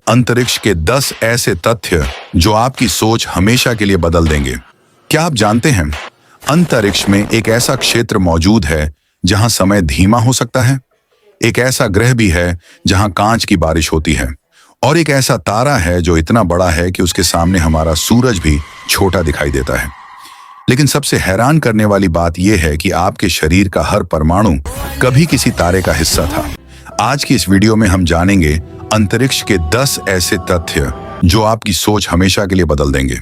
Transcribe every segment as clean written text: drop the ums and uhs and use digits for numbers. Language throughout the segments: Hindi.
अंतरिक्ष के 10 ऐसे तथ्य जो आपकी सोच हमेशा के लिए बदल देंगे। क्या आप जानते हैं, अंतरिक्ष में एक ऐसा क्षेत्र मौजूद है जहां समय धीमा हो सकता है, एक ऐसा ग्रह भी है जहां कांच की बारिश होती है, और एक ऐसा तारा है जो इतना बड़ा है कि उसके सामने हमारा सूरज भी छोटा दिखाई देता है। लेकिन सबसे हैरान करने वाली बात यह है कि आपके शरीर का हर परमाणु कभी किसी तारे का हिस्सा था। आज की इस वीडियो में हम जानेंगे अंतरिक्ष के 10 ऐसे तथ्य जो आपकी सोच हमेशा के लिए बदल देंगे।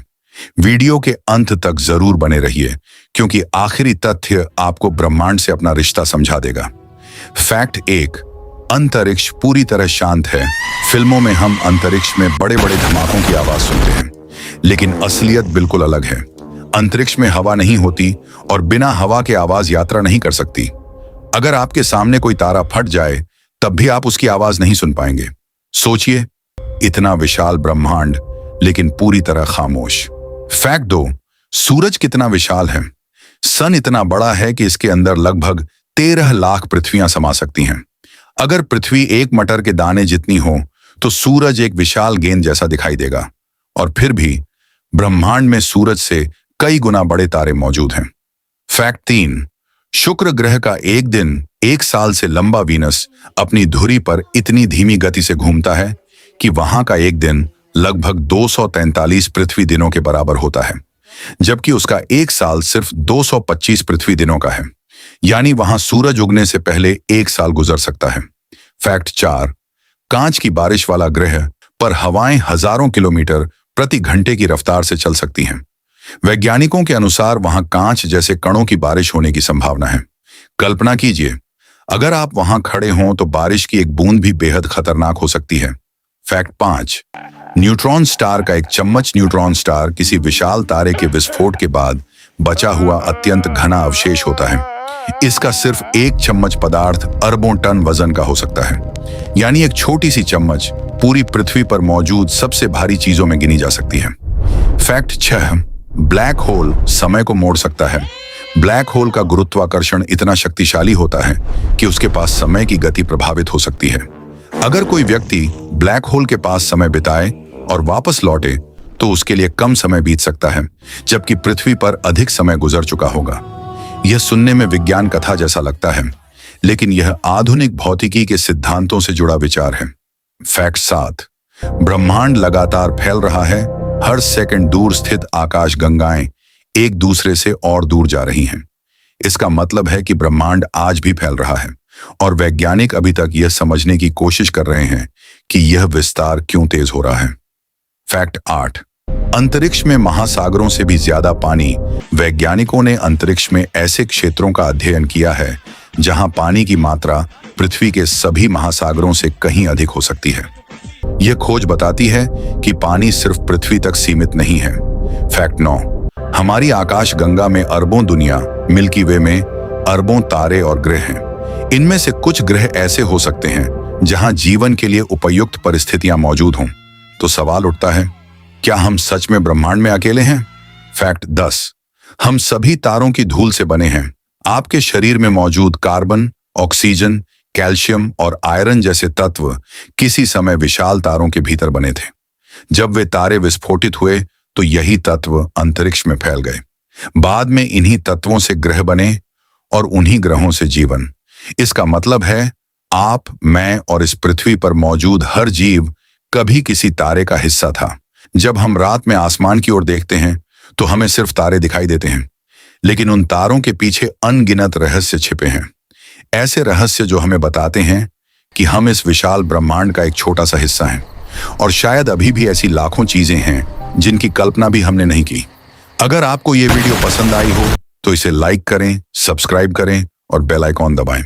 वीडियो के अंत तक जरूर बने रहिए, क्योंकि आखिरी तथ्य आपको ब्रह्मांड से अपना रिश्ता समझा देगा। फैक्ट 1, अंतरिक्ष पूरी तरह शांत है। फिल्मों में हम अंतरिक्ष में बड़े बड़े धमाकों की आवाज सुनते हैं, लेकिन असलियत बिल्कुल अलग है। अंतरिक्ष में हवा नहीं होती और बिना हवा के आवाज यात्रा नहीं कर सकती। अगर आपके सामने कोई तारा फट जाए तब भी आप उसकी आवाज नहीं सुन पाएंगे। सोचिए, इतना विशाल ब्रह्मांड लेकिन पूरी तरह खामोश। फैक्ट 2, सूरज कितना विशाल है। सन इतना बड़ा है कि इसके अंदर लगभग 13 लाख पृथ्वियां समा सकती हैं। अगर पृथ्वी एक मटर के दाने जितनी हो तो सूरज एक विशाल गेंद जैसा दिखाई देगा। और फिर भी ब्रह्मांड में सूरज से कई गुना बड़े तारे मौजूद हैं। फैक्ट 3, शुक्र ग्रह का एक दिन 1 साल से लंबा वीनस अपनी धुरी पर इतनी धीमी गति से घूमता है कि वहां का एक दिन लगभग 243 पृथ्वी दिनों के बराबर होता है, जबकि उसका 1 साल सिर्फ 225 पृथ्वी दिनों का है। यानी वहां सूरज उगने से पहले 1 साल गुजर सकता है। फैक्ट 4, कांच की बारिश वाला ग्रह पर हवाएं हजारों किलोमीटर प्रति घंटे की रफ्तार से चल सकती हैं। वैज्ञानिकों के अनुसार वहां कांच जैसे कणों की बारिश होने की संभावना है। कल्पना कीजिए, अगर आप वहां खड़े हों तो बारिश की एक बूंद भी बेहद खतरनाक हो सकती है। फैक्ट 5, न्यूट्रॉन स्टार का एक चम्मच न्यूट्रॉन स्टार किसी विशाल तारे के विस्फोट के बाद बचा हुआ अत्यंत घना अवशेष होता है। इसका सिर्फ एक चम्मच पदार्थ अरबों टन वजन का हो सकता है। यानी एक छोटी सी चम्मच पूरी पृथ्वी पर मौजूद सबसे भारी चीजों में गिनी जा सकती है। फैक्ट 6, ब्लैक होल समय को मोड़ सकता है। ब्लैक होल का गुरुत्वाकर्षण इतना शक्तिशाली होता है कि उसके पास समय की गति प्रभावित हो सकती है। अगर कोई व्यक्ति ब्लैक होल के पास समय बिताए और वापस लौटे तो उसके लिए कम समय बीत सकता है, जबकि पृथ्वी पर अधिक समय गुजर चुका होगा। यह सुनने में विज्ञान कथा जैसा लगता है, लेकिन यह आधुनिक भौतिकी के सिद्धांतों से जुड़ा विचार है। फैक्ट 7, ब्रह्मांड लगातार फैल रहा है। हर सेकंड दूर स्थित आकाश गंगाएं एक दूसरे से और दूर जा रही हैं। इसका मतलब है कि ब्रह्मांड आज भी फैल रहा है, और वैज्ञानिक अभी तक यह समझने की कोशिश कर रहे हैं कि यह विस्तार क्यों तेज हो रहा है। फैक्ट 8, अंतरिक्ष में महासागरों से भी ज्यादा पानी। वैज्ञानिकों ने अंतरिक्ष में ऐसे क्षेत्रों का अध्ययन किया है जहां पानी की मात्रा पृथ्वी के सभी महासागरों से कहीं अधिक हो सकती है। यह खोज बताती है कि पानी सिर्फ पृथ्वी तक सीमित नहीं है। फैक्ट 9, हमारी आकाश गंगा में अरबों दुनिया, मिल्की वे में अरबों तारे और ग्रह हैं। इनमें से कुछ ग्रह ऐसे हो सकते हैं जहां जीवन के लिए उपयुक्त परिस्थितियां मौजूद हों। तो सवाल उठता है, क्या हम सच में ब्रह्मांड में अकेले हैं? फैक्ट 10, हम सभी तारों की धूल से बने हैं। आपके शरीर में मौजूद कार्बन, ऑक्सीजन, कैल्शियम और आयरन जैसे तत्व किसी समय विशाल तारों के भीतर बने थे। जब वे तारे विस्फोटित हुए तो यही तत्व अंतरिक्ष में फैल गए। बाद में इन्हीं तत्वों से ग्रह बने और उन्हीं ग्रहों से जीवन। इसका मतलब है आप, मैं और इस पृथ्वी पर मौजूद हर जीव कभी किसी तारे का हिस्सा था। जब हम रात में आसमान की ओर देखते हैं तो हमें सिर्फ तारे दिखाई देते हैं, लेकिन उन तारों के पीछे अनगिनत रहस्य छिपे हैं। ऐसे रहस्य जो हमें बताते हैं कि हम इस विशाल ब्रह्मांड का एक छोटा सा हिस्सा हैं, और शायद अभी भी ऐसी लाखों चीजें हैं जिनकी कल्पना भी हमने नहीं की। अगर आपको ये वीडियो पसंद आई हो तो इसे लाइक करें, सब्सक्राइब करें और बेल आइकॉन दबाएं।